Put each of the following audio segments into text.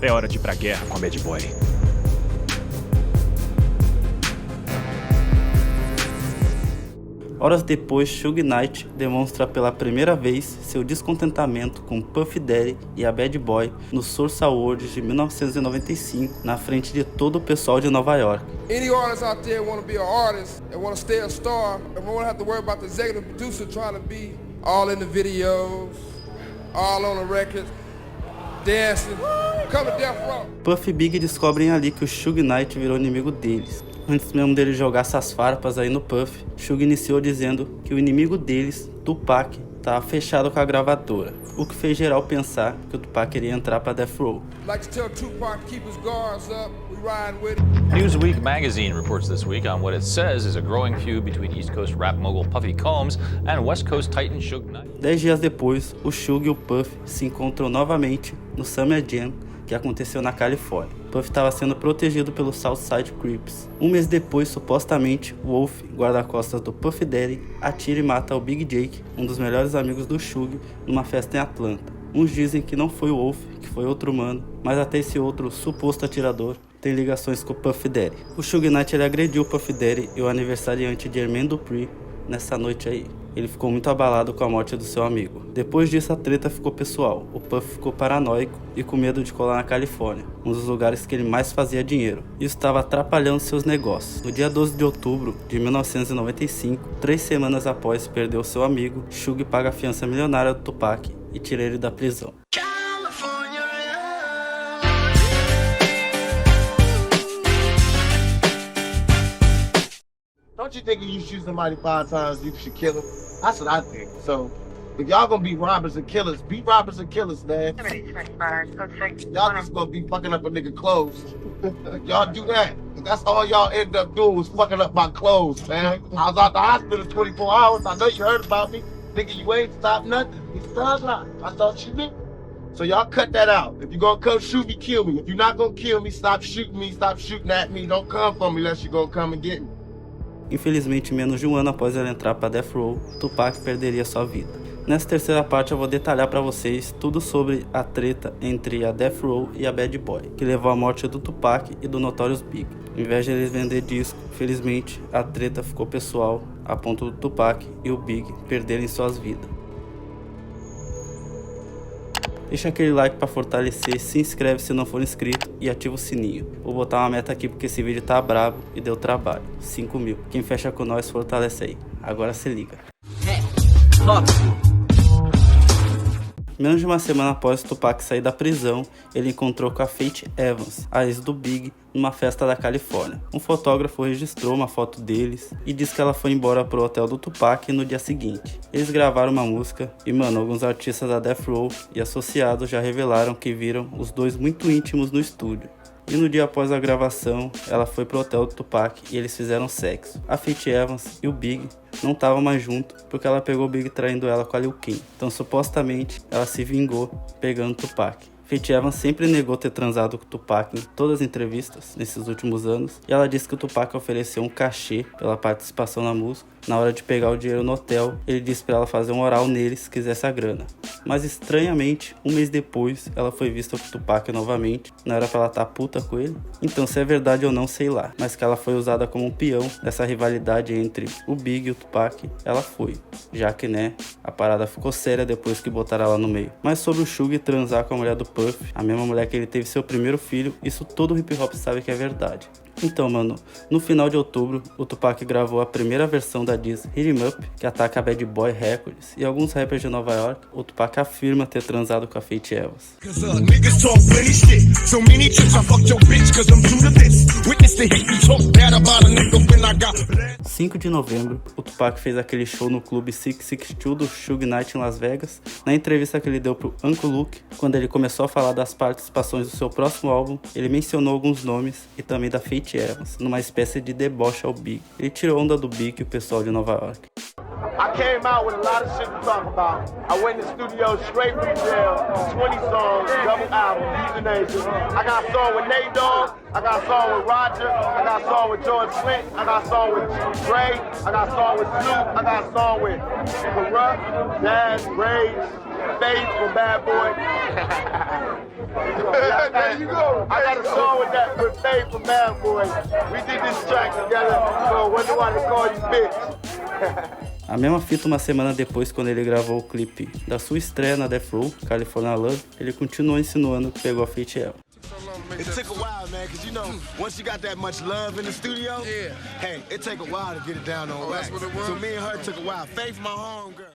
É hora de ir pra guerra com a Bad Boy. Horas depois, Suge Knight demonstra pela primeira vez seu descontentamento com Puff Daddy e a Bad Boy no Source Awards de 1995, na frente de todo o pessoal de Nova York. Any artist out there want to be an artist and want to stay a star and won't have to worry about the executive producer trying to be all in the videos, all on the records, dancing, come to Death Row. Puff e Big descobrem ali que o Suge Knight virou inimigo deles. Antes mesmo dele jogar essas farpas aí no Puff, Suge iniciou dizendo que o inimigo deles, Tupac, estava fechado com a gravadora, o que fez geral pensar que o Tupac iria entrar para Death Row. Newsweek magazine reports this week on what it says is a growing feud between East Coast rap mogul Puffy Combs and West Coast titan Suge Knight. 10 dias depois, o Suge e o Puff se encontram novamente no Summer Jam, que aconteceu na Califórnia. Puff estava sendo protegido pelos Southside Crips. Um mês depois, supostamente, Wolf, guarda-costas do Puff Daddy, atira e mata o Big Jake, um dos melhores amigos do Suge, numa festa em Atlanta. Uns dizem que não foi o Wolf, que foi outro humano, mas até esse outro suposto atirador tem ligações com o Puff Daddy. O Suge Knight ele agrediu o Puff Daddy e o aniversariante de Jermaine Dupri nessa noite aí. Ele ficou muito abalado com a morte do seu amigo. Depois disso, a treta ficou pessoal. O Puff ficou paranoico e com medo de colar na Califórnia, um dos lugares que ele mais fazia dinheiro. Isso estava atrapalhando seus negócios. No dia 12 de outubro de 1995, 3 semanas após perder o seu amigo, Suge paga a fiança milionária do Tupac e tira ele da prisão. Don't you think if you shoot somebody 5 times, you should kill them? That's what I think. So, if y'all gonna be robbers and killers, be robbers and killers, man. Y'all just gonna be fucking up a nigga clothes. Y'all do that. That's all y'all end up doing was fucking up my clothes, man. I was out the hospital 24 hours. I know you heard about me. Nigga, you ain't stopped nothing. You stopped nothing. I thought you did. So y'all cut that out. If you gonna come shoot me, kill me. If you're not gonna kill me, stop shooting at me. Don't come for me unless you're gonna come and get me. Infelizmente, menos de um ano após ele entrar para Death Row, Tupac perderia sua vida. Nessa terceira parte eu vou detalhar para vocês tudo sobre a treta entre a Death Row e a Bad Boy, que levou à morte do Tupac e do Notorious Big. Em vez de eles vender disco, felizmente a treta ficou pessoal, a ponto do Tupac e o Big perderem suas vidas. Deixa aquele like para fortalecer, se inscreve se não for inscrito e ativa o sininho. Vou botar uma meta aqui porque esse vídeo tá brabo e deu trabalho. 5 mil. Quem fecha com nós fortalece aí. Agora se liga. Menos de uma semana após o Tupac sair da prisão, ele encontrou com a Faith Evans, a ex do Big, numa festa da Califórnia. Um fotógrafo registrou uma foto deles e disse que ela foi embora pro hotel do Tupac no dia seguinte. Eles gravaram uma música e, mano, alguns artistas da Death Row e associados já revelaram que viram os dois muito íntimos no estúdio. E no dia após a gravação, ela foi pro hotel do Tupac e eles fizeram sexo. A Faith Evans e o Big não estavam mais juntos porque ela pegou o Big traindo ela com a Lil Kim. Então supostamente ela se vingou pegando o Tupac. Faith Evans sempre negou ter transado com o Tupac em todas as entrevistas nesses últimos anos. E ela disse que o Tupac ofereceu um cachê pela participação na música. Na hora de pegar o dinheiro no hotel, ele disse para ela fazer um oral nele se quisesse a grana. Mas estranhamente, um mês depois, ela foi vista com o Tupac novamente. Não era pra ela estar puta com ele? Então, se é verdade ou não, sei lá. Mas que ela foi usada como um peão dessa rivalidade entre o Big e o Tupac, ela foi. Já que, né, a parada ficou séria depois que botaram ela no meio. Mas sobre o Suge transar com a mulher do Puff, a mesma mulher que ele teve seu primeiro filho, isso todo hip hop sabe que é verdade. Então, mano, no final de outubro, o Tupac gravou a primeira versão da diss Hit 'Em Up, que ataca a Bad Boy Records, e alguns rappers de Nova York. O Tupac afirma ter transado com a Faith Evans. 5 de novembro, o Tupac fez aquele show no clube 662 do Suge Knight em Las Vegas. Na entrevista que ele deu pro Uncle Luke, quando ele começou a falar das participações do seu próximo álbum, ele mencionou alguns nomes e também da Faith Evans, numa espécie de deboche ao Big. Ele tirou onda do Big e o pessoal de Nova York. I came out with a lot of shit to talk about. I went in the studio straight from jail, 20 songs, double album, Euthanasia. I got a song with Nate Dogg, I got a song with Roger, I got a song with George Flint, I got a song with Dre, I got a song with Snoop, I got a song with Corrupt, Daz, Rage, Faith from Bad Boy. man. I got a song with Faye from Bad Boy. We did this track together, so when you want to call you bitch. A mesma fita uma semana depois, quando ele gravou o clipe da sua estreia na Death Row, California Love, ele continuou insinuando que pegou a Faith Evans. It took a while, man, because you know, once you got that much love in the studio, hey, it take a while to get it down on wax. So me and her took a while. Faith, my homegirl.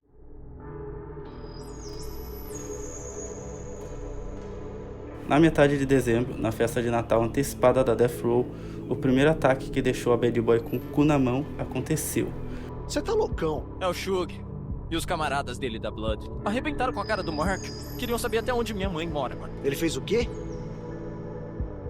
Na metade de dezembro, na festa de Natal antecipada da Death Row, o primeiro ataque que deixou a Bad Boy com o cu na mão aconteceu. Você tá loucão? É o Shug e os camaradas dele da Blood. Arrebentaram com a cara do Mark. Queriam saber até onde minha mãe mora, mano. Ele fez o quê?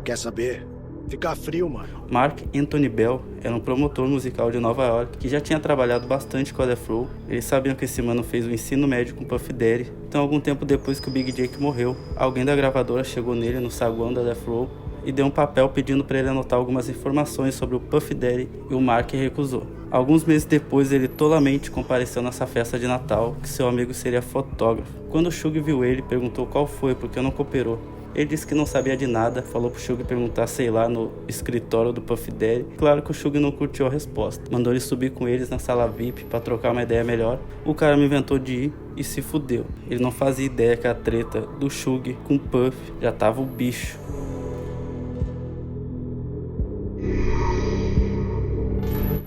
Quer saber? Ficar frio, mano. Mark Anthony Bell era um promotor musical de Nova York que já tinha trabalhado bastante com a Death Row. Eles sabiam que esse mano fez o ensino médio com Puff Daddy. Então, algum tempo depois que o Big Jake morreu, alguém da gravadora chegou nele no saguão da Death Row e deu um papel pedindo para ele anotar algumas informações sobre o Puff Daddy, e o Mark recusou. Alguns meses depois, ele tolamente compareceu nessa festa de Natal, que seu amigo seria fotógrafo. Quando o Shug viu ele, perguntou qual foi, porque não cooperou. Ele disse que não sabia de nada, falou pro Shug perguntar, sei lá, no escritório do Puff Daddy. Claro que o Shug não curtiu a resposta. Mandou ele subir com eles na sala VIP pra trocar uma ideia melhor. O cara me inventou de ir e se fudeu. Ele não fazia ideia que a treta do Shug com o Puff já tava o bicho.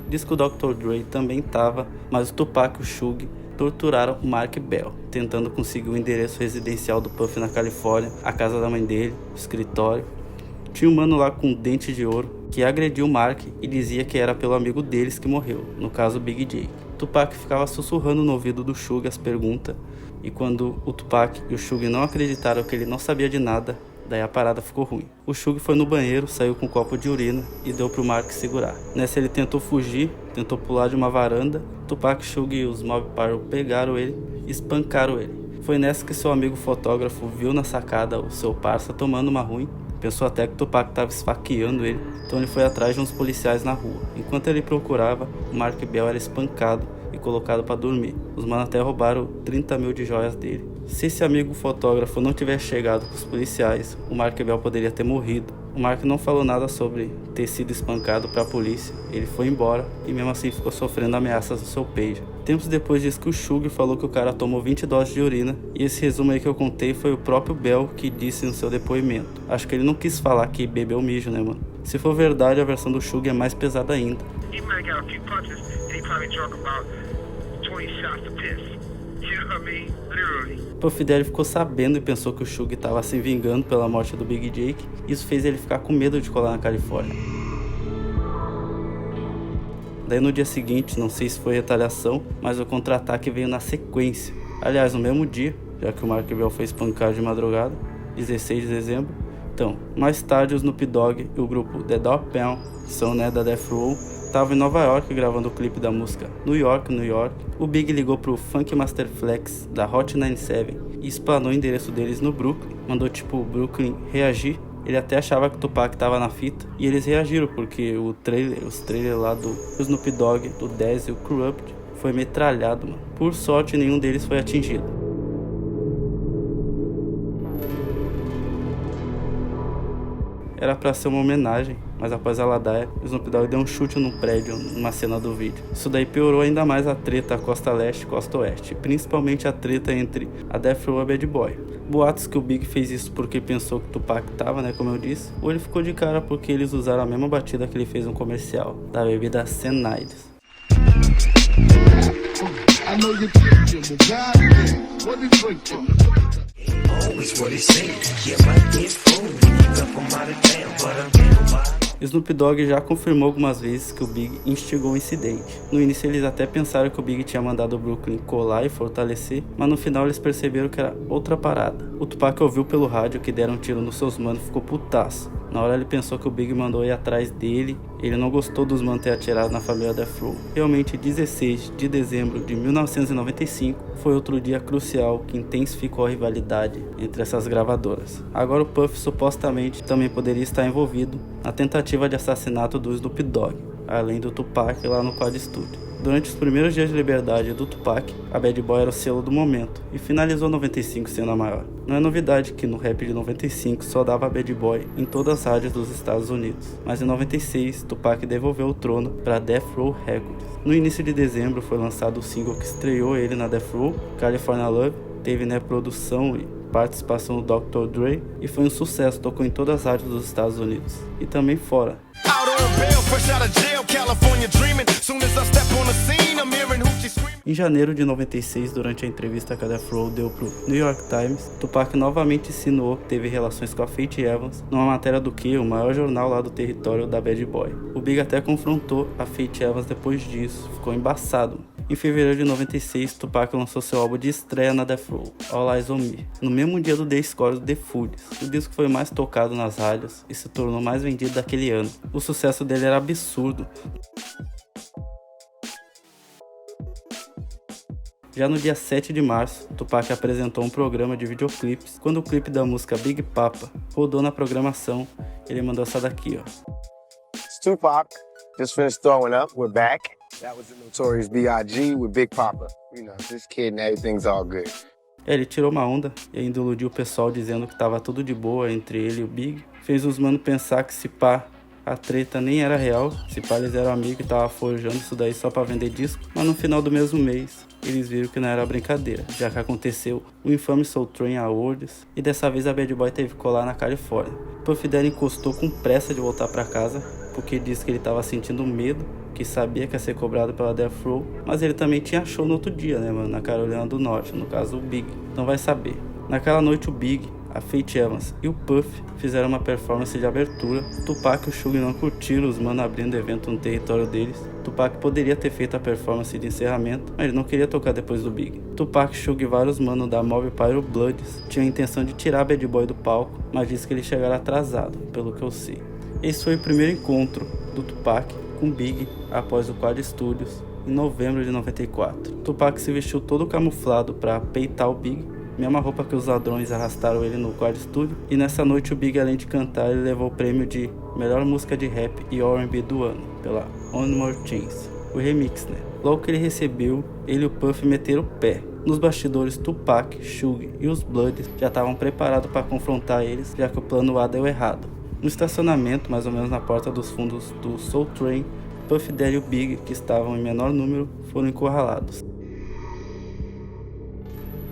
Diz que o Dr. Dre também tava, mas o Tupac e o Shug torturaram o Mark Bell, tentando conseguir o endereço residencial do Puff na Califórnia, a casa da mãe dele, o escritório. Tinha um mano lá com dente de ouro que agrediu o Mark e dizia que era pelo amigo deles que morreu, no caso Big Jake. Tupac ficava sussurrando no ouvido do Shug as perguntas, e quando o Tupac e o Shug não acreditaram que ele não sabia de nada, daí a parada ficou ruim. O Shug foi no banheiro, saiu com um copo de urina e deu pro Mark segurar. Nessa ele tentou fugir, tentou pular de uma varanda. Tupac, Shug e os Mob Pyro pegaram ele e espancaram ele. Foi nessa que seu amigo fotógrafo viu na sacada o seu parça tomando uma ruim. Pensou até que Tupac estava esfaqueando ele, então ele foi atrás de uns policiais na rua. Enquanto ele procurava, o Mark Bell era espancado e colocado para dormir. Os manos até roubaram 30 mil de joias dele. Se esse amigo fotógrafo não tivesse chegado com os policiais, o Mark Bell poderia ter morrido. O Mark não falou nada sobre ter sido espancado para a polícia. Ele foi embora e mesmo assim ficou sofrendo ameaças do seu pager. Tempos depois diz que o Shug falou que o cara tomou 20 doses de urina, e esse resumo aí que eu contei foi o próprio Bell que disse no seu depoimento. Acho que ele não quis falar que bebeu mijo, né, mano? Se for verdade, a versão do Shug é mais pesada ainda. Puff Daddy ficou sabendo e pensou que o Shug estava se vingando pela morte do Big Jake. Isso fez ele ficar com medo de colar na Califórnia. Daí no dia seguinte, não sei se foi retaliação, mas o contra-ataque veio na sequência. Aliás, no mesmo dia, já que o Mark Bell foi espancado de madrugada, 16 de dezembro. Então, mais tarde o Snoop Dogg e o grupo The Dogg Pound, que são da Death Row, estavam em Nova York gravando o clipe da música New York, New York. O Big ligou pro Funk Master Flex da Hot 97 e explanou o endereço deles no Brooklyn. Mandou o Brooklyn reagir. Ele até achava que o Tupac tava na fita, e eles reagiram porque os trailers lá do Snoop Dogg, do Dez e o Corrupt foi metralhado, mano. Por sorte, nenhum deles foi atingido. Era pra ser uma homenagem, mas após a ladaia, o Snoop Dogg deu um chute num prédio numa cena do vídeo. Isso daí piorou ainda mais a treta costa leste e costa oeste, principalmente a treta entre a Death Row e a Bad Boy. Boatos que o Big fez isso porque pensou que o Tupac tava, como eu disse, ou ele ficou de cara porque eles usaram a mesma batida que ele fez no comercial da bebida Sennaides. Snoop Dogg já confirmou algumas vezes que o Big instigou o incidente. No início eles até pensaram que o Big tinha mandado o Brooklyn colar e fortalecer, mas no final eles perceberam que era outra parada. O Tupac ouviu pelo rádio que deram um tiro nos seus manos e ficou putaço. Na hora ele pensou que o Big mandou ir atrás dele, ele não gostou dos manos ter atirado na família Death Row. Realmente, 16 de dezembro de 1995 foi outro dia crucial que intensificou a rivalidade entre essas gravadoras. Agora o Puff supostamente também poderia estar envolvido na tentativa de assassinato do Snoop Dogg, além do Tupac lá no Quad Studio. Durante os primeiros dias de liberdade do Tupac, a Bad Boy era o selo do momento, e finalizou 95 sendo a maior. Não é novidade que no rap de 95 só dava Bad Boy em todas as rádios dos Estados Unidos, mas em 96, Tupac devolveu o trono para Death Row Records. No início de dezembro foi lançado o single que estreou ele na Death Row, California Love, teve produção e participação do Dr. Dre e foi um sucesso, tocou em todas as rádios dos Estados Unidos e também fora. Em janeiro de 96, durante a entrevista que a Death Row deu pro New York Times, Tupac novamente insinuou que teve relações com a Faith Evans numa matéria do que o maior jornal lá do território da Bad Boy. O Big até confrontou a Faith Evans depois disso, ficou embaçado. Em fevereiro de 96, Tupac lançou seu álbum de estreia na Death Row, All Eyes on Me, no mesmo dia do The Score The Foods. O disco foi mais tocado nas rádios e se tornou mais vendido daquele ano. O sucesso dele era absurdo. Já no dia 7 de março, Tupac apresentou um programa de videoclipes. Quando o clipe da música Big Papa rodou na programação, ele mandou essa daqui, ó. Tupac, just finished throwing up, we're back. That was the Notorious B.I.G. with Big Papa. You know, this kid and everything's all good. Ele tirou uma onda e ainda iludiu o pessoal dizendo que tava tudo de boa entre ele e o Big. Fez os manos pensar que se pá, a treta nem era real, se pá eles eram amigos e tava forjando isso daí só pra vender disco. Mas no final do mesmo mês, eles viram que não era brincadeira, já que aconteceu o infame Soul Train Awards e dessa vez a Bad Boy teve que colar na Califórnia. Puff Daddy encostou com pressa de voltar pra casa, porque disse que ele tava sentindo medo, que sabia que ia ser cobrado pela Death Row, mas ele também tinha show no outro dia, né, mano, na Carolina do Norte, no caso o Big, então vai saber. Naquela noite o Big, a Faith Evans e o Puff fizeram uma performance de abertura. Tupac e o Suge não curtiram os mano abrindo evento no território deles. Tupac poderia ter feito a performance de encerramento, mas ele não queria tocar depois do Big. Tupac, Suge e vários manos da Mob Pyro Bloods tinham a intenção de tirar Bad Boy do palco, mas disse que ele chegaram atrasado, pelo que eu sei. Esse foi o primeiro encontro do Tupac com Big após o Quad Studios em novembro de 94. Tupac se vestiu todo camuflado para peitar o Big, mesma roupa que os ladrões arrastaram ele no Quad Studio, e nessa noite o Big, além de cantar, ele levou o prêmio de melhor música de rap e R&B do ano pela One More Chance, o remix, né? Logo que ele recebeu, ele e o Puff meteram o pé. Nos bastidores, Tupac, Suge e os Bloods já estavam preparados para confrontar eles, já que o plano A deu errado. No estacionamento, mais ou menos na porta dos fundos do Soul Train, Puff Daddy e o Big, que estavam em menor número, foram encurralados.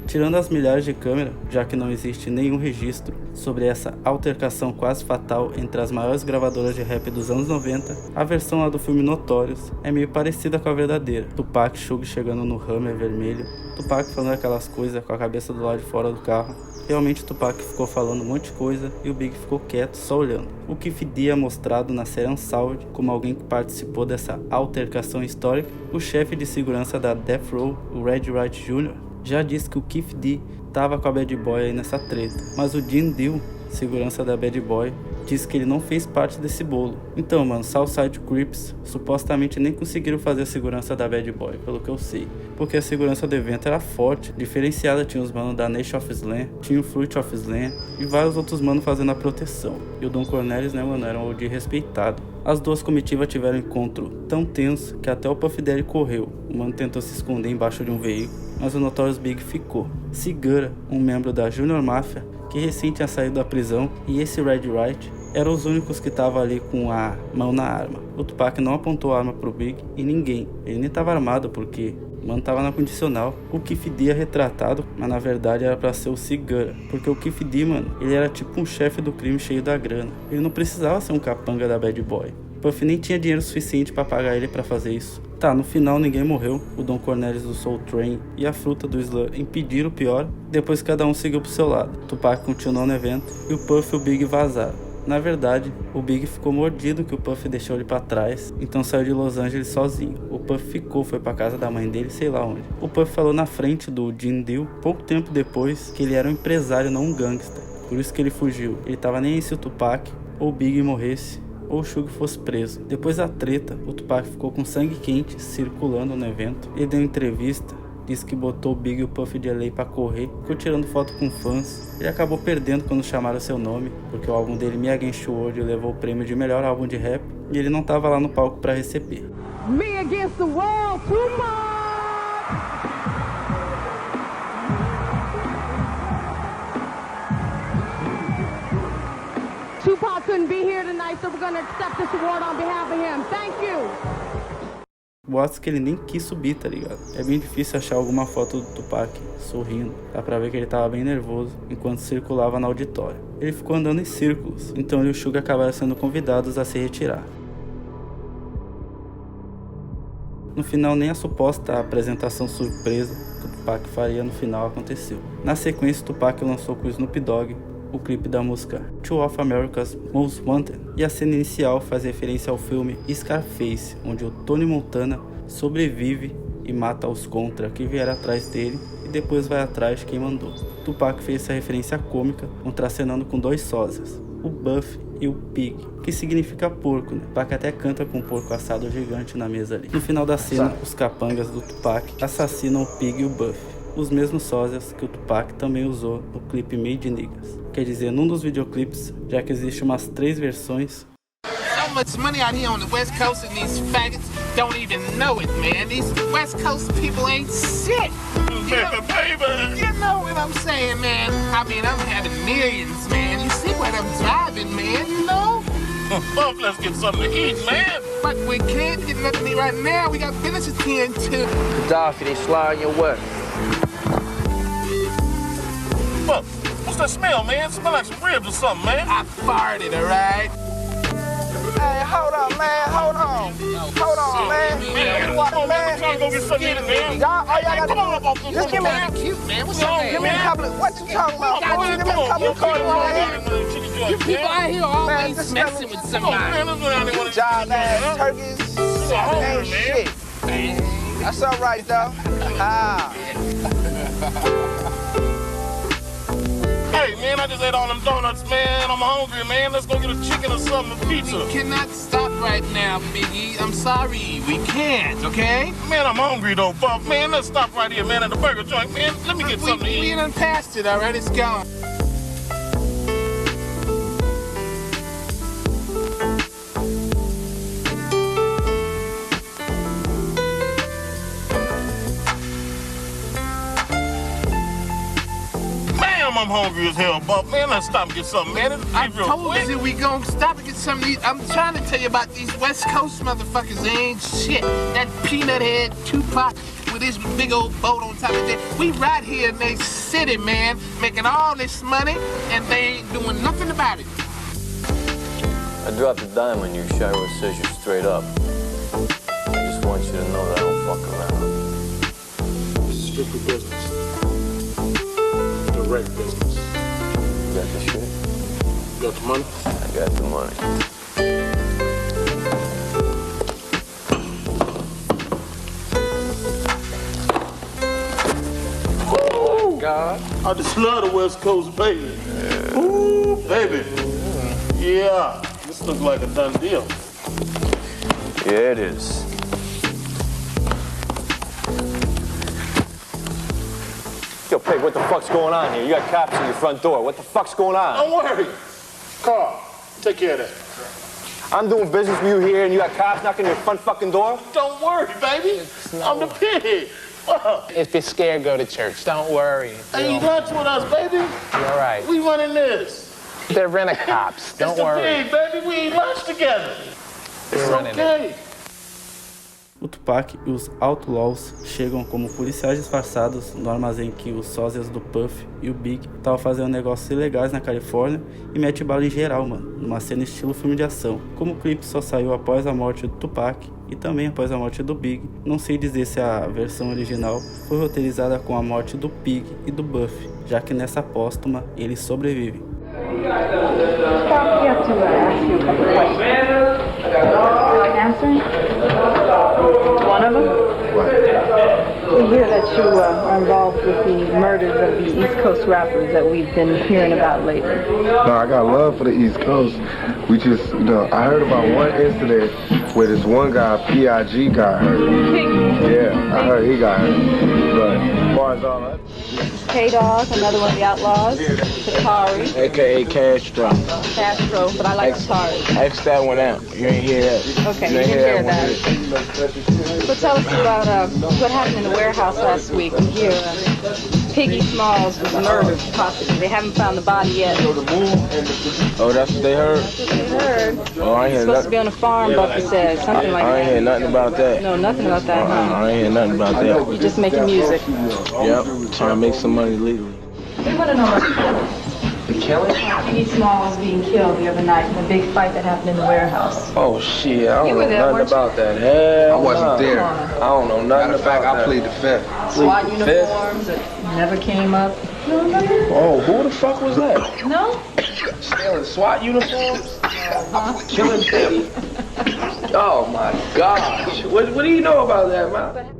Tirando as milhares de câmeras, já que não existe nenhum registro sobre essa altercação quase fatal entre as maiores gravadoras de rap dos anos 90, a versão lá do filme Notorious é meio parecida com a verdadeira. Tupac e Suge chegando no Hummer vermelho, Tupac falando aquelas coisas com a cabeça do lado de fora do carro. Realmente Tupac ficou falando um monte de coisa e o Big ficou quieto, só olhando. O Kef D é mostrado na série Unsolved como alguém que participou dessa altercação histórica. O chefe de segurança da Death Row, o Red Wright Jr., já disse que o Kef D tava com a Bad Boy aí nessa treta, mas o Gene Deal, segurança da Bad Boy, disse que ele não fez parte desse bolo. Então, mano, Southside Crips supostamente nem conseguiram fazer a segurança da Bad Boy, pelo que eu sei, porque a segurança do evento era forte, diferenciada. Tinha os manos da Nation of Slam, tinha o Fruit of Slam e vários outros manos fazendo a proteção. E o Don Cornelius, né, mano, era um OG respeitado. As duas comitivas tiveram um encontro tão tenso que até o Puff Daddy correu. O mano tentou se esconder embaixo de um veículo, mas o Notorious Big ficou. Segura, um membro da Junior Mafia, que recém tinha saído da prisão, e esse Red Wright eram os únicos que estavam ali com a mão na arma. O Tupac não apontou a arma pro Big e ninguém. Ele nem estava armado porque o mano tava na condicional. O Kef D é retratado, mas na verdade era pra ser o Segura, porque o Kef D, mano, ele era tipo um chefe do crime cheio da grana. Ele não precisava ser um capanga da Bad Boy. Puff nem tinha dinheiro suficiente para pagar ele para fazer isso. Tá, no final ninguém morreu. O Don Cornelius do Soul Train e a fruta do Slam impediram o pior. Depois cada um seguiu pro seu lado. Tupac continuou no evento e o Puff e o Big vazaram. Na verdade, o Big ficou mordido que o Puff deixou ele pra trás, então saiu de Los Angeles sozinho. O Puff ficou, foi pra casa da mãe dele, sei lá onde. O Puff falou na frente do Gene Deal, pouco tempo depois, que ele era um empresário, não um gangster. Por isso que ele fugiu. Ele tava nem aí se o Tupac ou o Big morresse ou o Suge fosse preso. Depois da treta, o Tupac ficou com sangue quente circulando no evento. Ele deu entrevista, disse que botou o Big e o Puff de LA pra correr, ficou tirando foto com fãs. Ele acabou perdendo quando chamaram seu nome, porque o álbum dele, Me Against the World, levou o prêmio de melhor álbum de rap e ele não tava lá no palco pra receber. Me against the world, Tupac! Tupac couldn't be here tonight, so we're gonna accept this award on behalf of him. Thank you! Boatos que ele nem quis subir, tá ligado? É bem difícil achar alguma foto do Tupac sorrindo. Dá pra ver que ele tava bem nervoso enquanto circulava na auditória. Ele ficou andando em círculos, então ele e o Suga acabaram sendo convidados a se retirar. No final, nem a suposta apresentação surpresa que o Tupac faria no final aconteceu. Na sequência, o Tupac lançou com o Snoop Dogg o clipe da música Two of America's Most Wanted, e a cena inicial faz referência ao filme Scarface, onde o Tony Montana sobrevive e mata os contra que vieram atrás dele e depois vai atrás de quem mandou. Tupac fez essa referência cômica contracenando com dois sósias, o Buff e o Pig, que significa porco, né? Tupac até canta com um porco assado gigante na mesa ali. No final da cena, os capangas do Tupac assassinam o Pig e o Buff, os mesmos sósias que o Tupac também usou no clipe Made Niggas. Quer dizer, num dos videoclipes, já que existe umas 3 versões. So much money out here on the West Coast and these faggots don't even know it, man. These West Coast people ain't shit. You know what I'm saying, man? I mean, I'm having millions, man. You see what I'm driving, man, you know? Well, let's get something to eat, man. But we can't get nothing to eat right now. We got business to tend to. Gaddafi, they slide your way. Look, what's that smell, man? It smells like some ribs or something, man. I farted, all right? Hey, hold on, man. Hold on. Hold on, man. Man, trying to go get something to eat, man. Y'all got to just give me cute, man. What's your name, give me a couple of, what you talking about? Give me a couple of quarters. You people out here always messing with somebody. Job ass turkeys. That ain't shit. That's all right, though. Hey, man, I just ate all them donuts, man. I'm hungry, man. Let's go get a chicken or something, a pizza. We cannot stop right now, Biggie. I'm sorry. We can't, okay? Man, I'm hungry, though, Buff. Man, let's stop right here, man, at the burger joint, man. Let me get something to eat. We done passed it, all right? It's gone. I'm hungry as hell, Buff. Man, let's stop and get something, man. I told you we gonna stop and get something to eat. I'm trying to tell you about these West Coast motherfuckers. They ain't shit. That peanut head Tupac with his big old boat on top of it. We right here in they city, man, making all this money, and they ain't doing nothing about it. I dropped a dime on you, Shiro says you're straight up. I just want you to know that I don't fuck around. This is strictly business. Direct business. You got the shit? You got the money? I got the money. Oh, God. I just love the West Coast, baby. Yeah. Ooh, baby. Yeah. This looks like a done deal. Yeah, it is. Yo, Pig, what the fuck's going on here? You got cops at your front door. What the fuck's going on? Don't worry. Carl, take care of that. I'm doing business with you here, and you got cops knocking on your front fucking door? Don't worry, baby. I'm the pinhead. If you're scared, go to church. Don't worry. Hey, you lunch with us, baby? You're all right. We running this. They're rent-a-cops. Don't worry. It's the pig, baby. We eat lunch together. It's okay. O Tupac e os Outlaws chegam como policiais disfarçados no armazém que os sósias do Puff e o Big estavam fazendo negócios ilegais na Califórnia e mete bala em geral, mano, numa cena estilo filme de ação. Como o clipe só saiu após a morte do Tupac e também após a morte do Big, não sei dizer se a versão original foi roteirizada com a morte do Pig e do Buff, já que nessa póstuma eles sobrevivem. One of them? We hear that you are involved with the murders of the East Coast rappers that we've been hearing about lately. No, I got love for the East Coast. We just, I heard about one incident where this one guy, P.I.G. got hurt. Yeah, I heard he got hurt. But as far as all that... K-Dog, another one of the Outlaws, Katari. AKA Castro. Castro, but I like Katari. X that one out. You ain't hear that. Okay, you didn't hear that. So tell us about what happened in the warehouse last week. We hear Piggy Smalls was murdered, possibly. They haven't found the body yet. Oh, that's what they heard? That's what they heard. Oh, I ain't hear supposed to be on a farm, Buffy said. Something like that. I ain't hear nothing about that. No, nothing about that, huh? I ain't hear nothing about that. You're just making music. Yep, trying to make some money legally. They want to know the killing? Piggy Smalls being killed the other night in the big fight that happened in the warehouse. Oh, shit, I don't know there, nothing about that. Hell I wasn't there. I don't know nothing about that. I plead the fifth. SWAT uniforms that never came up. Oh, who the fuck was that? No? Stealing SWAT uniforms? Killing Piggy? Oh my gosh. What do you know about that, man?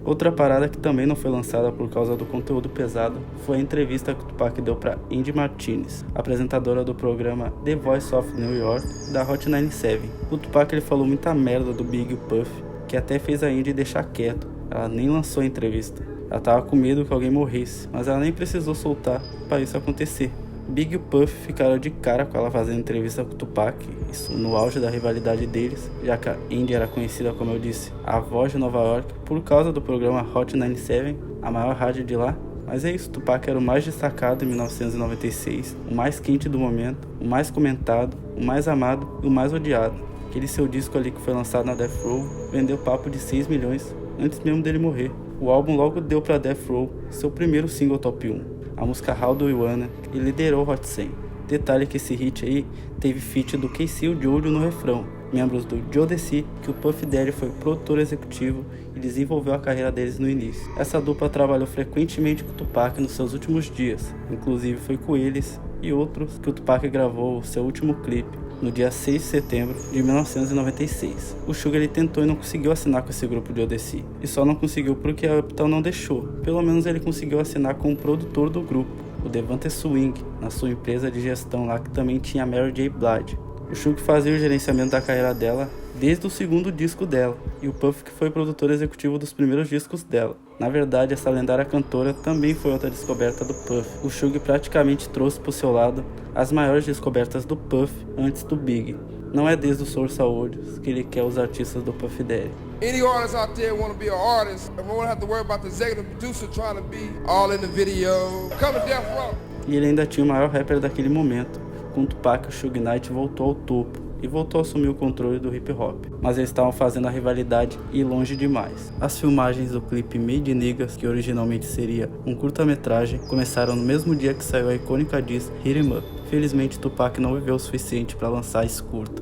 Outra parada que também não foi lançada por causa do conteúdo pesado foi a entrevista que o Tupac deu para Indy Martinez, apresentadora do programa The Voice of New York da Hot 97. O Tupac ele falou muita merda do Big e o Puff, que até fez a Indy deixar quieto. Ela nem lançou a entrevista. Ela tava com medo que alguém morresse, mas ela nem precisou soltar para isso acontecer. Big e o Puff ficaram de cara com ela fazendo entrevista com o Tupac, isso no auge da rivalidade deles, já que a Indy era conhecida, como eu disse, a voz de Nova York, por causa do programa Hot 97, a maior rádio de lá. Mas é isso, Tupac era o mais destacado em 1996, o mais quente do momento, o mais comentado, o mais amado e o mais odiado. Aquele seu disco ali que foi lançado na Death Row vendeu papo de 6 milhões antes mesmo dele morrer. O álbum logo deu para Death Row seu primeiro single top 1. A música How Do You Wanna, e liderou o Hot 100. Detalhe que esse hit aí teve feat do KC e o Jojo no refrão, membros do Jodeci, que o Puff Daddy foi produtor executivo e desenvolveu a carreira deles no início. Essa dupla trabalhou frequentemente com o Tupac nos seus últimos dias, inclusive foi com eles e outros que o Tupac gravou o seu último clipe no dia 6 de setembro de 1996. O Sugar ele tentou e não conseguiu assinar com esse grupo de Jodeci, e só não conseguiu porque a Uptown não deixou. Pelo menos ele conseguiu assinar com o produtor do grupo, o Devante Swing, na sua empresa de gestão lá que também tinha Mary J. Blige. O Sugar fazia o gerenciamento da carreira dela desde o segundo disco dela, e o Puff que foi produtor executivo dos primeiros discos dela. Na verdade, essa lendária cantora também foi outra descoberta do Puff. O Sugar praticamente trouxe pro seu lado as maiores descobertas do Puff antes do Big. Não é desde o Source Awards que ele quer os artistas do Puff Daddy. Any artist out there want to be an artist, and won't have to worry about the executive producer trying to be all in the video. Come to Death Row. E ele ainda tinha o maior rapper daquele momento. Com o Tupac, o Suge Knight voltou ao topo e voltou a assumir o controle do hip hop, mas eles estavam fazendo a rivalidade ir longe demais. As filmagens do clipe Made in Niggas, que originalmente seria um curta-metragem, começaram no mesmo dia que saiu a icônica diss Hit 'Em Up. Felizmente Tupac não viveu o suficiente para lançar esse curta.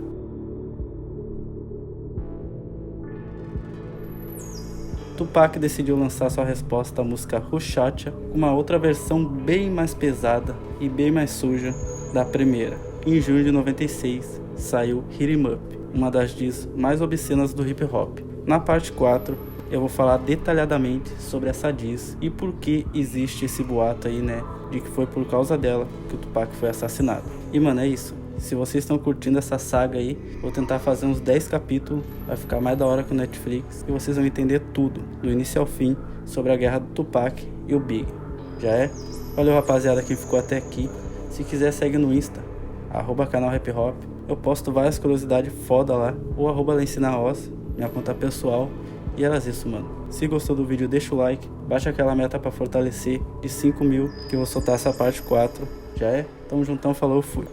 Tupac decidiu lançar sua resposta à música Rushacha com uma outra versão bem mais pesada e bem mais suja da primeira. Em junho de 96 saiu Hit 'Em Up, uma das diss mais obscenas do hip hop. Na parte 4 eu vou falar detalhadamente sobre essa diss e por que existe esse boato aí, né, de que foi por causa dela que o Tupac foi assassinado. E mano, é isso. Se vocês estão curtindo essa saga aí, vou tentar fazer uns 10 capítulos, vai ficar mais da hora que o Netflix, e vocês vão entender tudo, do início ao fim, sobre a guerra do Tupac e o Big. Já é? Valeu rapaziada quem ficou até aqui. Se quiser segue no Insta, @canal Rap Hop. Eu posto várias curiosidades foda lá, ou @LencinaOz, minha conta pessoal. E era isso, mano. Se gostou do vídeo, deixa o like, baixa aquela meta pra fortalecer de 5 mil, que eu vou soltar essa parte 4. Já é? Tamo juntão, falou, fui.